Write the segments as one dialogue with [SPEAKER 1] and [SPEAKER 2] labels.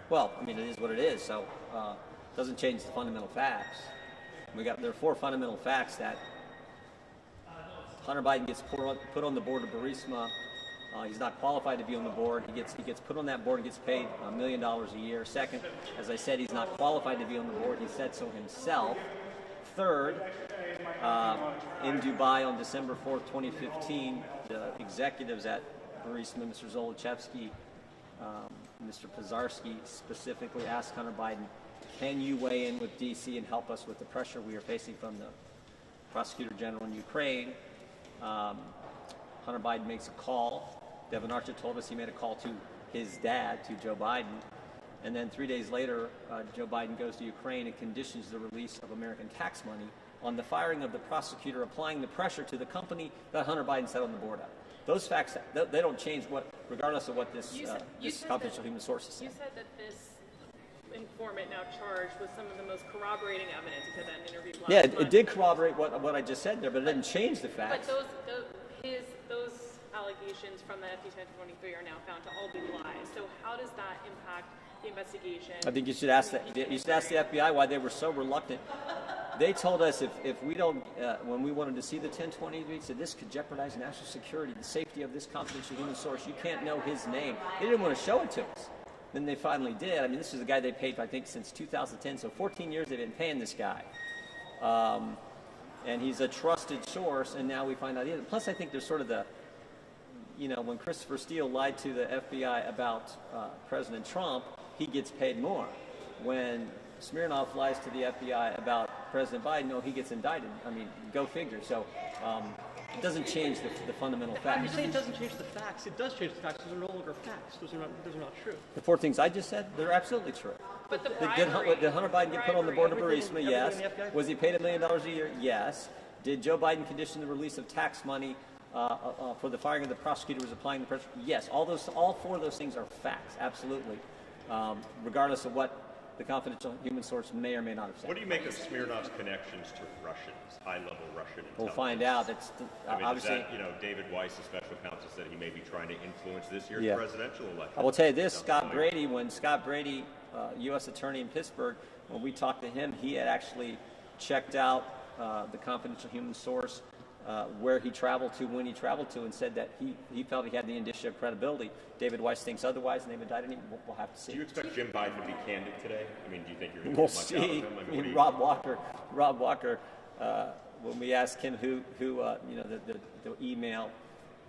[SPEAKER 1] Well, I mean, it is what it is, so it doesn't change the fundamental facts. There are 4 fundamental facts that Hunter Biden gets put on the board of Burisma. He's not qualified to be on the board. He gets put on that board and gets paid $1 million a year. Second, as I said, he's not qualified to be on the board. He said so himself. Third, in Dubai on December 4th, 2015, the executives at Burisma, Mr. Zolochevsky, Mr. Pizarski, specifically asked Hunter Biden, can you weigh in with D.C. and help us with the pressure we are facing from the Prosecutor General in Ukraine? Hunter Biden makes a call. Devin Archer told us he made a call to his dad, to Joe Biden. And then 3 days later, Joe Biden goes to Ukraine and conditions the release of American tax money on the firing of the prosecutor, applying the pressure to the company that Hunter Biden sat on the board of. Those facts, they don't change regardless of what this confidential human sources say.
[SPEAKER 2] You said that this informant now charged with some of the most corroborating evidence. You said that in an interview last month.
[SPEAKER 1] It did corroborate what I just said there, but it didn't change the facts.
[SPEAKER 2] But those allegations from the FD 1023 are now found to all be lies. So how does that impact the investigation?
[SPEAKER 1] I think you should ask the FBI why they were so reluctant. They told us if we don't, when we wanted to see the 1023, said this could jeopardize national security, the safety of this confidential human source. You can't know his name. They didn't want to show it to us. Then they finally did. I mean, this is a guy they paid, I think, since 2010. So 14 years they've been paying this guy. And he's a trusted source, and now we find out. Plus, I think there's sort of the, when Christopher Steele lied to the FBI about President Trump, he gets paid more. When Smirnov lies to the FBI about President Biden, no, he gets indicted. I mean, go figure. So it doesn't change the fundamental facts.
[SPEAKER 3] You say it doesn't change the facts. It does change the facts. Those are no longer facts. Those are not true.
[SPEAKER 1] The 4 things I just said, they're absolutely true.
[SPEAKER 2] But
[SPEAKER 1] did Hunter Biden get put on the board of Burisma? Yes. Was he paid $1 million a year? Yes. Did Joe Biden condition the release of tax money for the firing of the prosecutor who was applying the pressure? Yes. All 4 of those things are facts, absolutely, regardless of what the confidential human source may or may not have said.
[SPEAKER 4] What do you make of Smirnov's connections to Russians, high-level Russian intelligence?
[SPEAKER 1] We'll find out. That's obviously.
[SPEAKER 4] David Weiss, the special counsel, said he may be trying to influence this year's presidential election.
[SPEAKER 1] I will tell you this: Scott Brady, when Scott Brady, U.S. attorney in Pittsburgh, when we talked to him, he had actually checked out the confidential human source, where he traveled to, when he traveled to, and said that he felt he had the indicia of credibility. David Weiss thinks otherwise, and they've indicted him. We'll have to see.
[SPEAKER 4] Do you expect Jim Biden to be candid today? I mean, do you think you're going to
[SPEAKER 1] We'll
[SPEAKER 4] get much out of
[SPEAKER 1] see.
[SPEAKER 4] him?
[SPEAKER 1] I mean, Rob Walker, when we asked him who the email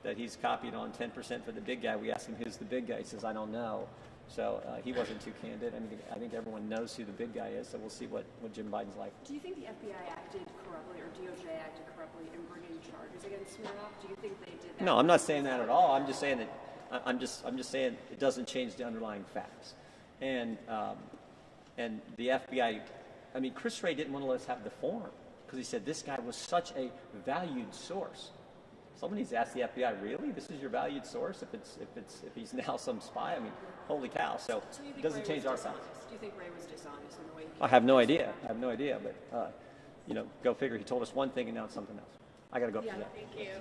[SPEAKER 1] that he's copied on 10% for the big guy, we asked him who's the big guy. He says, I don't know. So he wasn't too candid. I mean, I think everyone knows who the big guy is, so we'll see what Jim Biden's like.
[SPEAKER 5] Do you think the FBI acted corruptly, or DOJ acted corruptly in bringing charges against Smirnov? Do you think they did that?
[SPEAKER 1] No, I'm not saying that at all. I'm just saying that I'm just saying it doesn't change the underlying facts. And the FBI, I mean, Chris Wray didn't want to let us have the form because he said this guy was such a valued source. Someone needs to ask the FBI, really? This is your valued source? If he's now some spy? I mean, holy cow! So it doesn't change our facts.
[SPEAKER 5] Do you think Ray was dishonest in the way he?
[SPEAKER 1] I have no idea. But go figure. He told us one thing and now it's something else. I got to go for that.
[SPEAKER 2] Thank you.